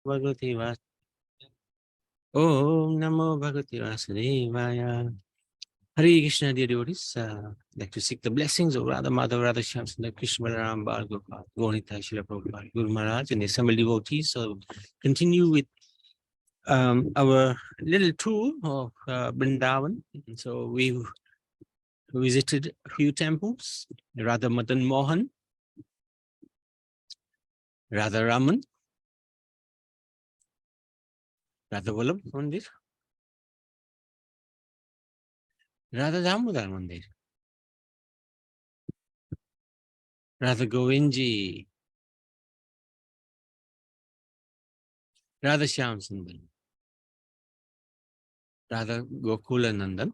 Bhagavate Vas. Om Namo Bhagavate Vasudevaya. Hare Krishna, dear devotees. Like to seek the blessings of Radha Madhava, Radha Shyam Sundar, Krishna Balaram, Bal Gopal, Gaurita, Srila Prabhupada, Guru Maharaj, and the assembled devotees. So continue with our little tour of Vrindavan. So we visited a few temples: Radha Madan Mohan, Radha Raman, Radha Vallabh Mandir, Radha Damodar Mandir, Radha Govindji, Radha Shyam Sundar, Radha Gokula Nandan,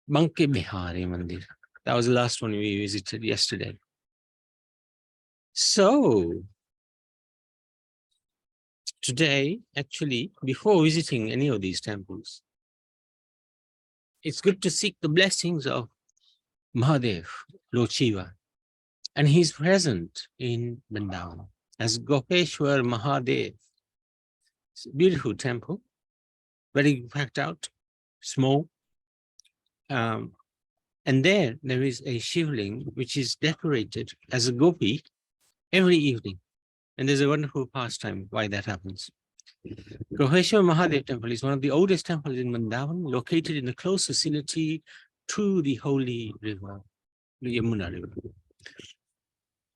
Banke Bihari Mandir. That was the last one we visited yesterday. So today, actually, before visiting any of these temples, it's good to seek the blessings of Mahadev, Lord Shiva, and he's present in Vrindavan as Gopeshwar Mahadev. It's a beautiful temple, very packed out, small. And there is a shivling which is decorated as a gopi every evening. And there's a wonderful pastime why that happens. Gopeshwar Mahadev Temple is one of the oldest temples in Vrindavan, located in the close vicinity to the holy river, the Yamuna River.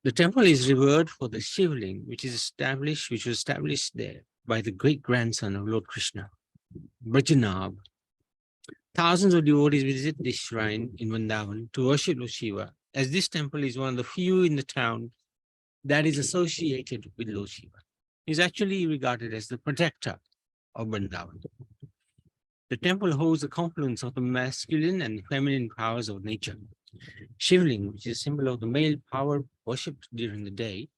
The temple is revered for the shivling, which was established there by the great grandson of Lord Krishna, Brajanab. Thousands of devotees visit this shrine in Vrindavan to worship Lord Shiva, as this temple is one of the few in the town that is associated with Lord Shiva. He's actually regarded as the protector of Vrindavan. The temple holds the confluence of the masculine and feminine powers of nature. Shivling, which is a symbol of the male power worshipped during the day,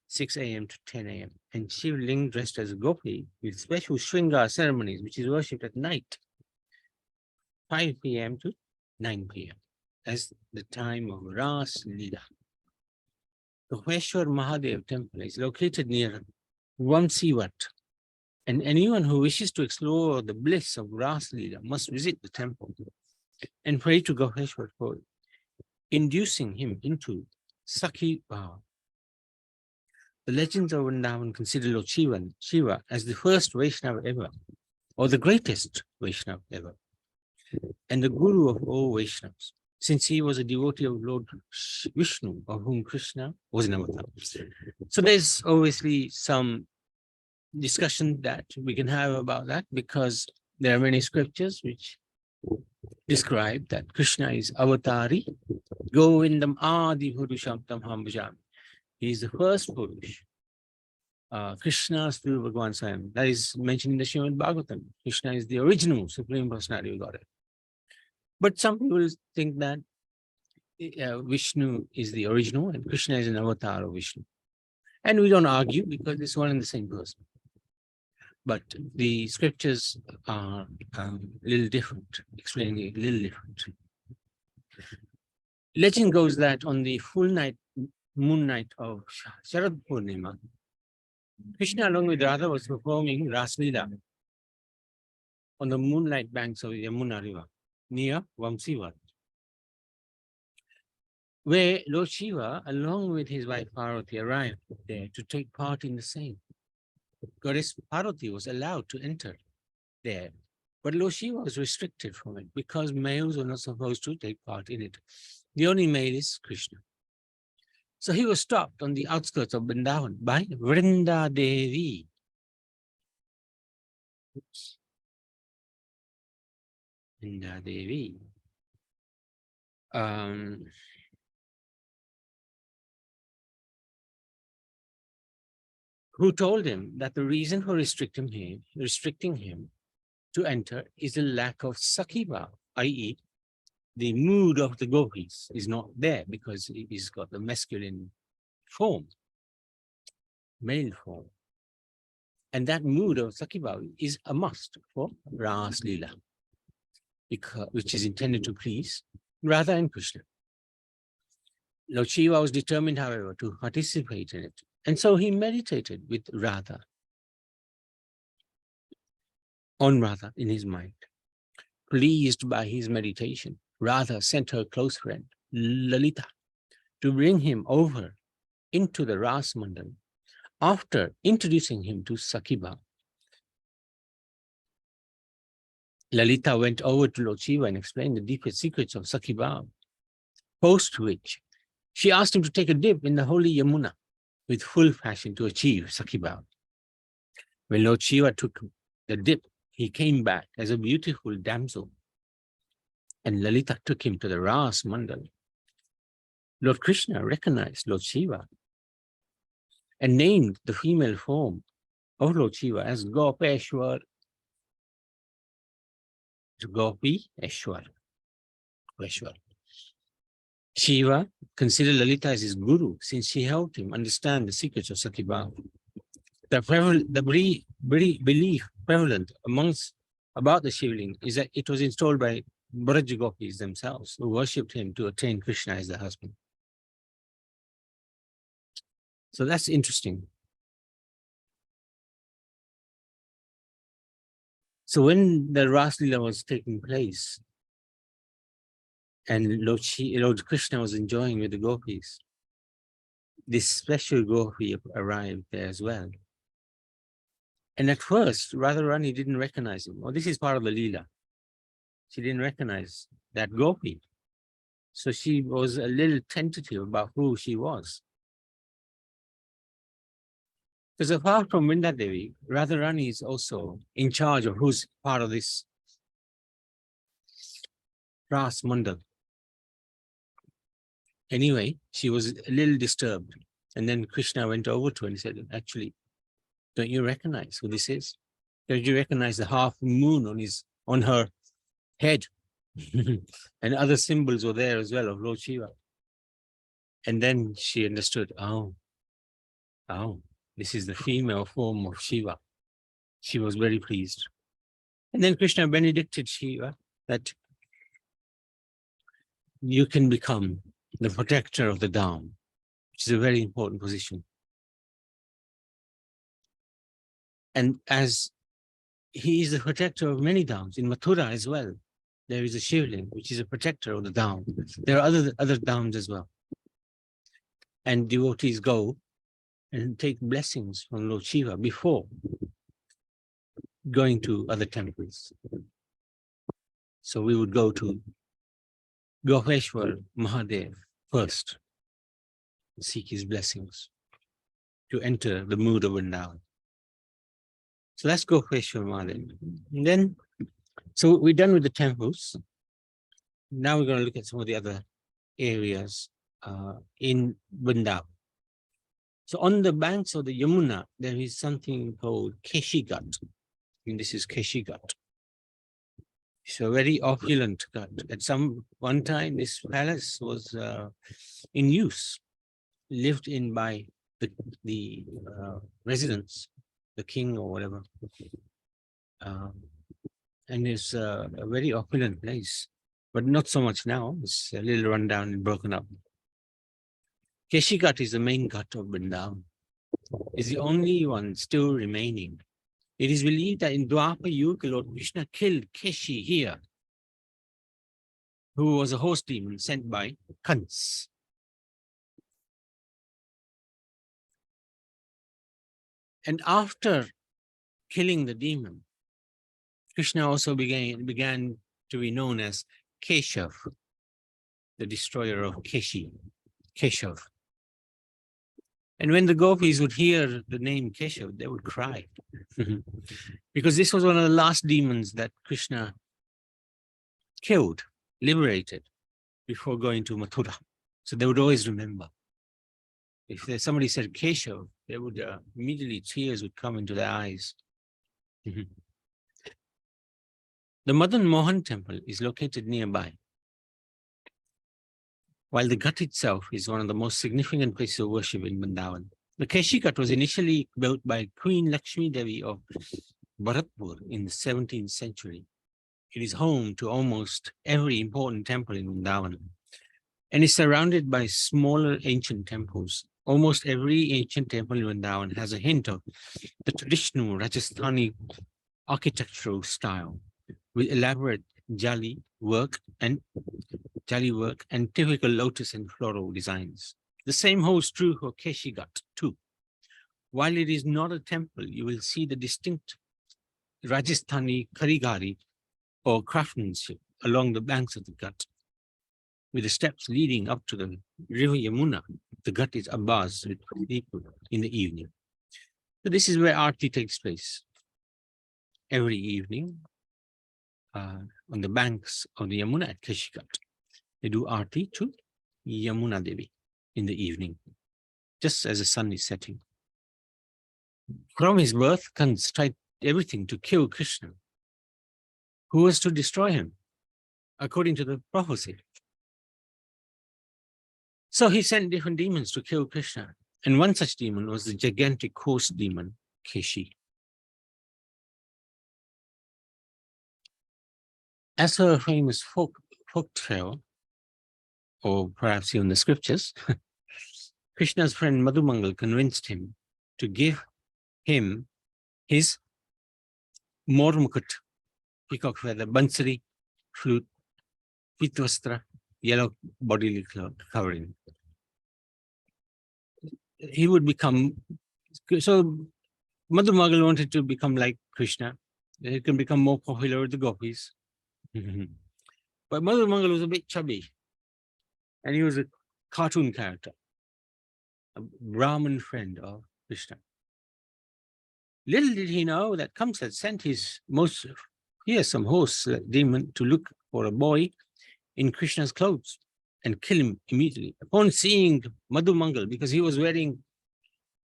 6 a.m. to 10 a.m., and Shivling dressed as a gopi with special Shringar ceremonies, which is worshipped at night, 5 p.m. to 9 p.m. as the time of Ras Lila. The Gopeshwar Mahadev Temple is located near Vamsivat, and anyone who wishes to explore the bliss of Ras Lila must visit the temple and pray to Gopeshwar for inducing him into Sakhi Bhava. The legends of Vrindavan consider Lord Shiva as the first Vaishnava ever, or the greatest Vaishnava ever, and the guru of all Vaishnavas, since he was a devotee of Lord Vishnu, of whom Krishna was an avatar. So there's obviously some discussion that we can have about that, because there are many scriptures which describe that Krishna is avatari, Govindam Adi Purusham Tam Hambhajami. He is the first Purush. Krishna Sri Bhagavan Swayam. That is mentioned in the Srimad Bhagavatam. Krishna is the original Supreme Personality of Godhead. But some people think that Vishnu is the original and Krishna is an avatar of Vishnu. And we don't argue because it's one and the same person. But the scriptures are a little different, explaining it a little different. Legend goes that on the full moon night of Sharad Purnima, Krishna along with Radha was performing Ras Leela on the moonlight banks of the Yamuna River near Vamsivat, where Lord Shiva, along with his wife Parvati, arrived there to take part in the same. Goddess Parvati was allowed to enter there, but Lord Shiva was restricted from it because males were not supposed to take part in it. The only male is Krishna. So he was stopped on the outskirts of Vrindavan by Vrinda Devi. Vrinda Devi. Who told him that the reason for restricting him to enter is a lack of sakhiva, i.e., the mood of the gopis is not there because he's got the masculine form, male form. And that mood of sakhiva is a must for Ras Leela, which is intended to please Radha and Krishna. Lord Shiva was determined, however, to participate in it. And so he meditated with Radha, on Radha in his mind. Pleased by his meditation, Radha sent her close friend, Lalita, to bring him over into the Ras Mandal after introducing him to Sakhiba. Lalita went over to Lord Shiva and explained the deepest secrets of Sakhiba, post which she asked him to take a dip in the holy Yamuna with full passion to achieve Sakhiba. When Lord Shiva took the dip, he came back as a beautiful damsel, and Lalita took him to the Ras Mandal. Lord Krishna recognized Lord Shiva and named the female form of Lord Shiva as Gopeshwar. Gopi Eshwar. Shiva considered Lalita as his guru since she helped him understand the secrets of Sakhiba. The belief prevalent amongst about the Shivling is that it was installed by Braj Gopis themselves, who worshipped him to attain Krishna as their husband. So that's interesting. So when the Ras Lila was taking place and Lord Krishna was enjoying with the gopis, this special gopi arrived there as well. And at first, Radharani didn't recognize him. Oh, this is part of the Leela. She didn't recognize that gopi. So she was a little tentative about who she was. Because apart from Vrinda Devi, Radharani is also in charge of who's part of this Ras Mandal. Anyway, she was a little disturbed. And then Krishna went over to her and said, actually, don't you recognize who this is? Don't you recognize the half moon on her head? And other symbols were there as well of Lord Shiva. And then she understood, oh, this is the female form of Shiva. She was very pleased. And then Krishna benedicted Shiva that you can become the protector of the Dham, which is a very important position. And as he is the protector of many Dhams, in Mathura as well, there is a Shivling, which is a protector of the Dham. There are other Dhams as well. And devotees go and take blessings from Lord Shiva before going to other temples. So we would go to Gopeshwar Mahadev first, seek his blessings to enter the mood of Vrindavan. So let's go Gopeshwar Mahadev. And then, so we're done with the temples. Now we're going to look at some of the other areas in Vrindavan. So on the banks of the Yamuna, there is something called Keshigat. And this is Keshigat. It's a very opulent gut. At one time, this palace was in use, lived in by the residents, the king or whatever. And it's a very opulent place, but not so much now. It's a little run down and broken up. Keshigat is the main gut of Vrindavan. It's the only one still remaining. It is believed that in Dwapar Yuga, Lord Krishna killed Keshi here, who was a horse demon sent by Kans. And after killing the demon, Krishna also began to be known as Keshav, the destroyer of Keshav. And when the gopis would hear the name Keshav, they would cry. Because this was one of the last demons that Krishna killed, liberated, before going to Mathura. So they would always remember. If somebody said Keshav, they would immediately tears would come into their eyes. The Madan Mohan Temple is located nearby. While the Ghat itself is one of the most significant places of worship in Vrindavan. The Keshigat was initially built by Queen Lakshmi Devi of Bharatpur in the 17th century. It is home to almost every important temple in Vrindavan. and is surrounded by smaller ancient temples. Almost every ancient temple in Vrindavan has a hint of the traditional Rajasthani architectural style, with elaborate jali work and typical lotus and floral designs. The same holds true for Keshigat too. While it is not a temple, you will see the distinct Rajasthani karigari or craftsmanship along the banks of the Ghat, with the steps leading up to the river Yamuna. The Ghat is abuzz with people in the evening. So this is where Aarti takes place every evening on the banks of the Yamuna at Keshigat. They do Aarti to Yamuna Devi in the evening, just as the sun is setting. From his birth, Kans tried everything to kill Krishna. Who was to destroy him, according to the prophecy? So he sent different demons to kill Krishna. And one such demon was the gigantic horse demon, Keshi. As per a famous folk tale, or perhaps even the scriptures, Krishna's friend Madhumangal convinced him to give him his Mormukut, peacock feather, bansari, flute, pitvastra, yellow bodily covering. He would become, so Madhumangal wanted to become like Krishna. He can become more popular with the gopis. But Madhumangal was a bit chubby, and he was a cartoon character, a Brahmin friend of Krishna. Little did he know that Kamsa had sent his most fearsome horse demon to look for a boy in Krishna's clothes and kill him immediately. Upon seeing Madhumangal, because he was wearing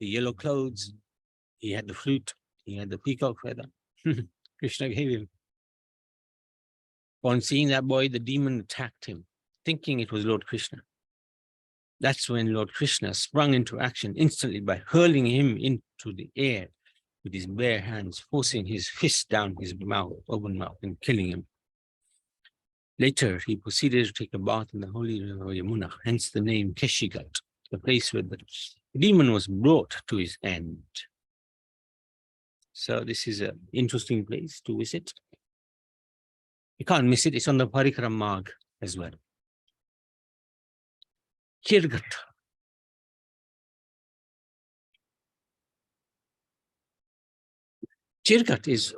the yellow clothes, he had the flute, he had the peacock feather, Krishna gave him. Upon seeing that boy, the demon attacked him, thinking it was Lord Krishna. That's when Lord Krishna sprung into action instantly by hurling him into the air with his bare hands, forcing his fist down his mouth, open mouth, and killing him. Later, he proceeded to take a bath in the holy river Yamuna, hence the name Keshigat, the place where the demon was brought to his end. So this is an interesting place to visit. You can't miss it. It's on the Parikram Marg as well. Keshigat. Keshigat is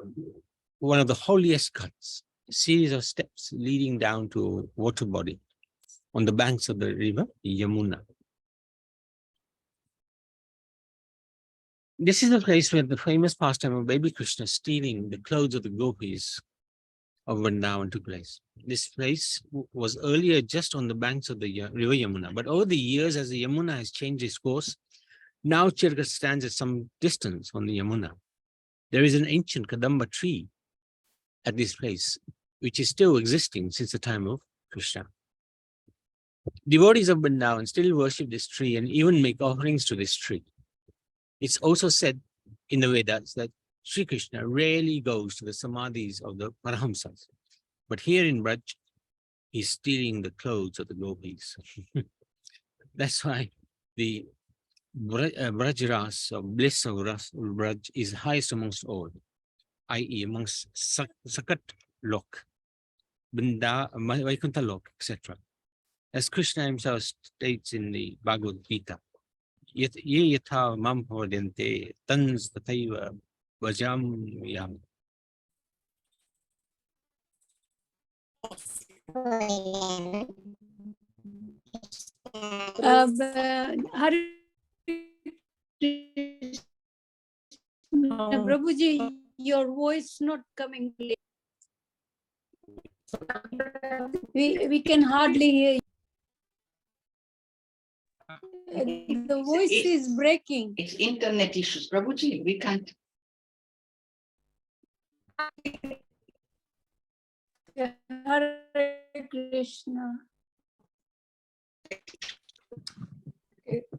one of the holiest ghats, a series of steps leading down to a water body on the banks of the river Yamuna. This is the place where the famous pastime of baby Krishna stealing the clothes of the gopis of Vrindavan took place. This place was earlier just on the banks of the river Yamuna, but over the years, as the Yamuna has changed its course, now Keshigat stands at some distance on the Yamuna. There is an ancient Kadamba tree at this place, which is still existing since the time of Krishna. Devotees of Vrindavan still worship this tree and even make offerings to this tree. It's also said in the Vedas that Sri Krishna rarely goes to the samadhis of the Parahamsas, but here in Braj, he's stealing the clothes of the gopis. That's why the Brajras, or bliss of Braj, is highest amongst all, i.e. amongst Sakat Lok, Vaikuntha Lok, etc. As Krishna himself states in the Bhagavad Gita, Ye yatha mam bhavadente tans tathaiva vajam yam. Prabhuji, your voice not coming clear. We can hardly hear you. The voice is breaking. It's internet issues, Prabhuji. We can't. Hare Krishna.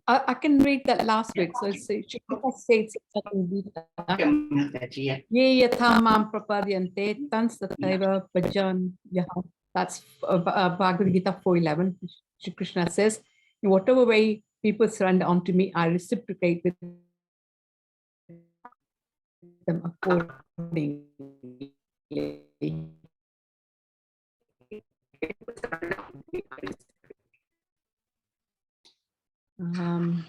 I can read that last bit. So it's states Ye yatha mam prapadyante tans tathaiva bhajan yaha. That's Bhagavad Gita 4:11. Shri Krishna says, in whatever way people surrender unto me, I reciprocate with them accordingly. Um,